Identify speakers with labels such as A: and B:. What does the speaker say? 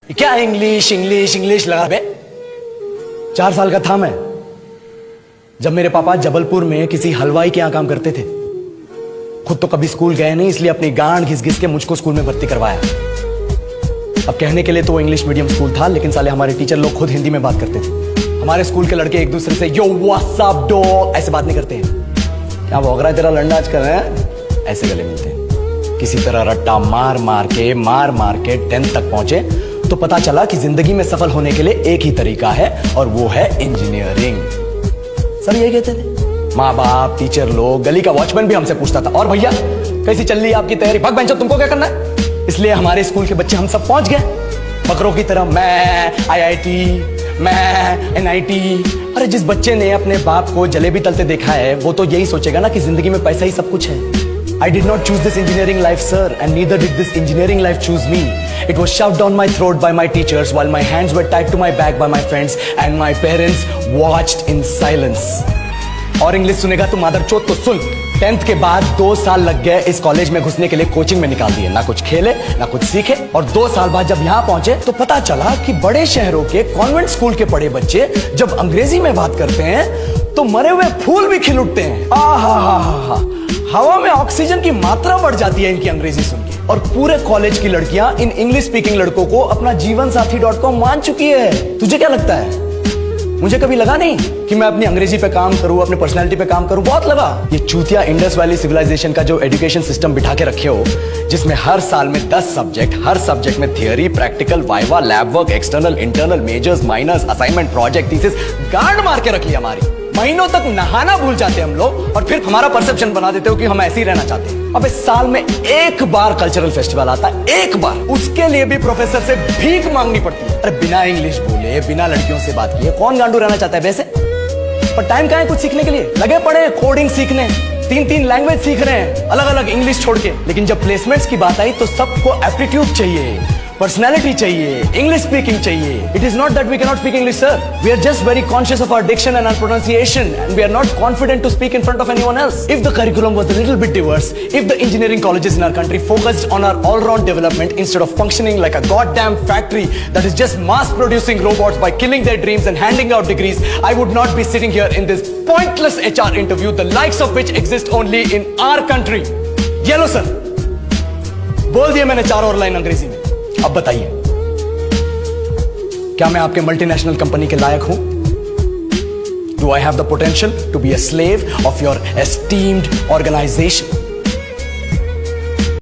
A: क्या English English English लगा बे। 4 साल का था मैं जब मेरे पापा जबलपुर में किसी हलवाई के यहां काम करते थे। खुद तो कभी स्कूल गए नहीं, इसलिए अपनी गांड घिस घिस के मुझको स्कूल में भर्ती करवाया। अब कहने के लिए तो वो इंग्लिश मीडियम स्कूल था, लेकिन साले हमारे टीचर लोग खुद हिंदी में बात करते थे। हमारे स्कूल के लड़के एक दूसरे से यो व्हाट्स अप डो ऐसे बात नहीं करते हैं। क्या भौंक रहा है तेरा लंडा आजकल है? ऐसे गले मिलते हैं। किसी तरह रट्टा मार मार के 10th तक पहुंचे तो पता चला कि जिंदगी में सफल होने के लिए एक ही तरीका है और वो है इंजीनियरिंग। सब यही कहते थे। माँ बाप, टीचर लोग, गली का वॉचमैन भी हमसे पूछता था, और भैया कैसी चल रही है आपकी तैयारी? भाग बेंचो, तुमको क्या करना है? इसलिए हमारे स्कूल के बच्चे हम सब पहुंच गए बकरों की तरह। मैं IIT, मैं NIT। अरे जिस बच्चे ने अपने बाप को जलेबी तलते देखा है वो तो यही सोचेगा ना कि जिंदगी में पैसा ही सब कुछ है। I did not choose this engineering life, sir, and neither did this engineering life choose me. It was shoved down my throat by my teachers while my hands were tied to my back by my friends and my parents watched in silence. और English सुनेगा तू मादरचोद तो सुन। 10th के बाद 2 साल लग गए इस कॉलेज में घुसने के लिए, कोचिंग में निकाल दिए। ना कुछ खेले ना कुछ सीखे, और 2 साल बाद जब यहाँ पहुंचे तो पता चला कि बड़े शहरों के कॉन्वेंट स्कूल के पढ़े बच्चे जब अंग्रेजी में बात करते हैं तो मरे हुए फूल भी खिल उठते हैं। आहा, हवा में ऑक्सीजन की मात्रा बढ़ जाती है इनकी अंग्रेजी सुन के। और पूरे कॉलेज की लड़कियां इन इंग्लिश स्पीकिंग लड़कों को अपना जीवन साथी.com मान चुकी है। तुझे क्या लगता है? मुझे कभी लगा नहीं कि मैं अपनी अंग्रेजी पे काम करूं, अपने पर्सनालिटी पे काम करूं। बहुत लगा। ये चूतिया इंडस वैली सिविलाइजेशन का जो एजुकेशन सिस्टम बिठा के रखे हो, जिसमें हर साल में 10 सब्जेक्ट, हर सब्जेक्ट में theory, practical, viva, lab work, external, internal, majors, minors, assignment, project, thesis, गांड मार के रख लिया हमारी। महीनों तक नहाना भूल जाते हम लोग और फिर हमारा परसेप्शन बना देते हो कि हम ऐसे ही रहना चाहते हैं। अब इस साल में एक बार कल्चरल फेस्टिवल आता है, एक बार, उसके लिए भी प्रोफेसर से भीख मांगनी पड़ती है। अरे बिना इंग्लिश बोले, बिना लड़कियों से बात किए कौन गांडू रहना चाहता है वैसे? पर टाइम कहाँ है कुछ सीखने के लिए? लगे पड़े कोडिंग सीखने, 3 लैंग्वेज सीख रहे हैं अलग अलग इंग्लिश छोड़ के। लेकिन जब प्लेसमेंट्स की बात आई तो सबको एप्टीट्यूड चाहिए, पर्सनैलिटी चाहिए, इंग्लिश स्पीकिंग चाहिए। It is not that we cannot speak English, sir. We are just very conscious of our diction and our pronunciation, and we are not confident to speak in front of anyone else. If the curriculum was a little bit diverse, if the engineering colleges in our country focused on our all-round development instead of functioning like a goddamn factory that is just mass-producing robots by killing their dreams and handing out degrees, I would not be sitting here in this pointless HR interview, the likes of which exist only in our country. ये लो sir, बोल दिया मैंने 4 और line अंग्रेजी में। अब बताइए, क्या मैं आपके मल्टीनेशनल कंपनी के लायक हूं? Do I have the potential to be a slave of your esteemed organization?